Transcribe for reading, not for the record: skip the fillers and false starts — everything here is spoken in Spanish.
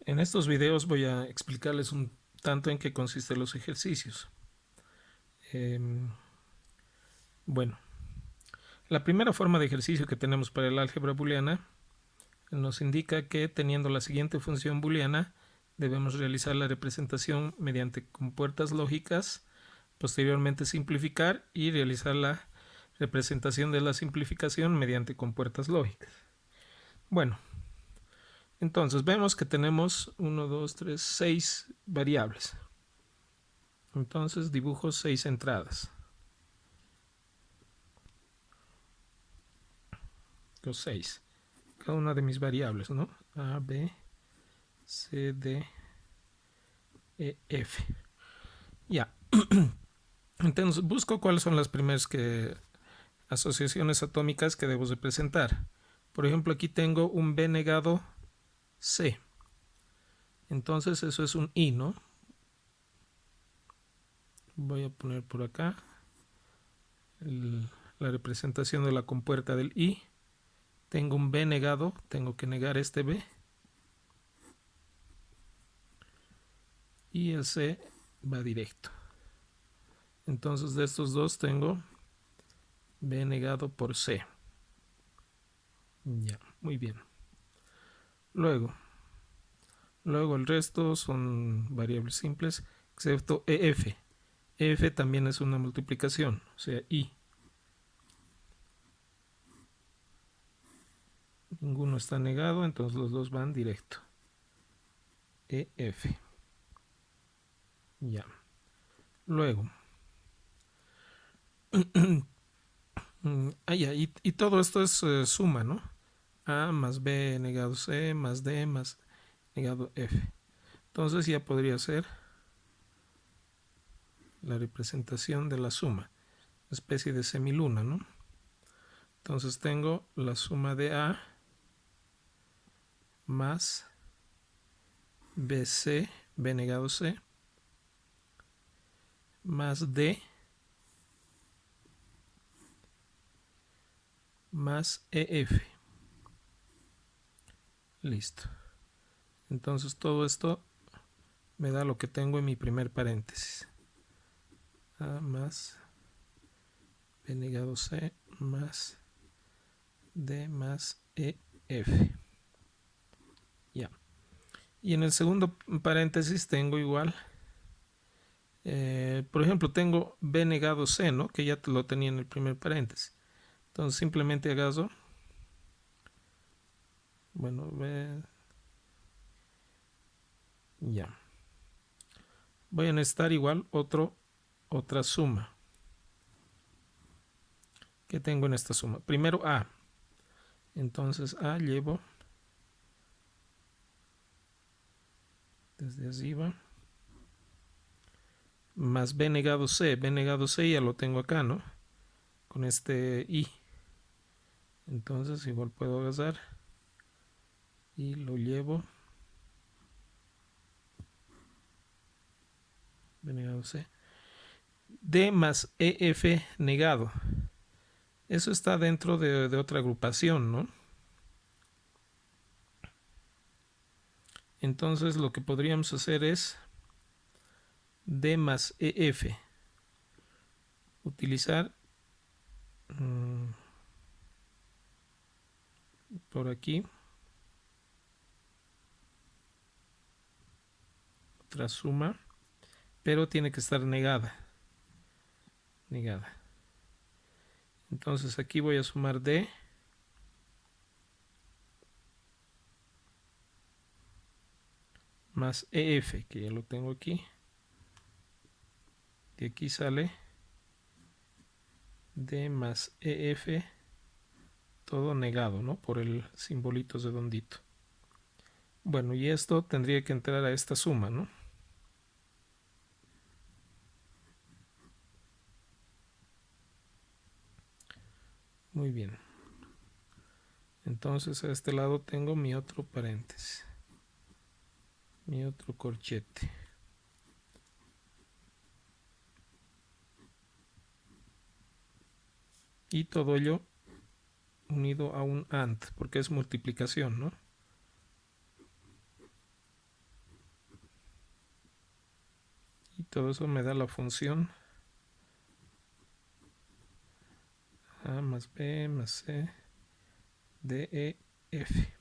En estos videos voy a explicarles un tanto en qué consisten los ejercicios. Eh, bueno, la primera forma de ejercicio que tenemos para el álgebra booleana nos indica que teniendo la siguiente función booleana debemos realizar la representación mediante compuertas lógicas, posteriormente simplificar y realizar la representación de la simplificación mediante compuertas lógicas. Bueno, entonces vemos que tenemos 1, 2, 3, 6 variables. Entonces dibujo 6 entradas. Los 6. Cada una de mis variables, ¿no? A, B, C, D, E, F. Ya. Entonces busco cuáles son las primeras asociaciones atómicas que debo representar. Por ejemplo, aquí tengo un B negado C. Entonces eso es un I, ¿no? Voy a poner por acá la representación de la compuerta del I. Tengo un B negado, tengo que negar este B. Y el C va directo. Entonces de estos dos tengo B negado por C. Ya, muy bien. Luego el resto son variables simples, excepto EF. EF también es una multiplicación, o sea, I. Ninguno está negado, entonces los dos van directo. EF. Ya. Luego. Ya, y todo esto es suma, ¿no? A más B negado C más D más negado F. Entonces ya podría ser la representación de la suma, una especie de semiluna, ¿no? Entonces tengo la suma de A más BC, B negado C, más D más EF. Listo. Entonces todo esto me da lo que tengo en mi primer paréntesis. A más B negado C más D más EF. Ya. Y en el segundo paréntesis tengo igual, por ejemplo, tengo B negado C, ¿no? Que ya lo tenía en el primer paréntesis. Entonces simplemente agarro, bueno, B, ya. Voy a necesitar igual otra suma. ¿Qué tengo en esta suma? Primero A. Entonces A llevo desde arriba más B negado C. B negado C ya lo tengo acá, ¿no? Con este I. Entonces igual puedo agarrar y lo llevo B negado C. D más EF negado. Eso está dentro de otra agrupación, ¿no? Entonces lo que podríamos hacer es D más EF. Utilizar por aquí otra suma, pero tiene que estar negada. Entonces aquí voy a sumar D más EF, que ya lo tengo aquí. De aquí sale D más EF, todo negado, ¿no? Por el simbolito redondito. Bueno, y esto tendría que entrar a esta suma, ¿no? Muy bien. Entonces a este lado tengo mi otro paréntesis, mi otro corchete. Y todo ello unido a un AND, porque es multiplicación, ¿no? todo eso me da la función A más B más C D, E, F.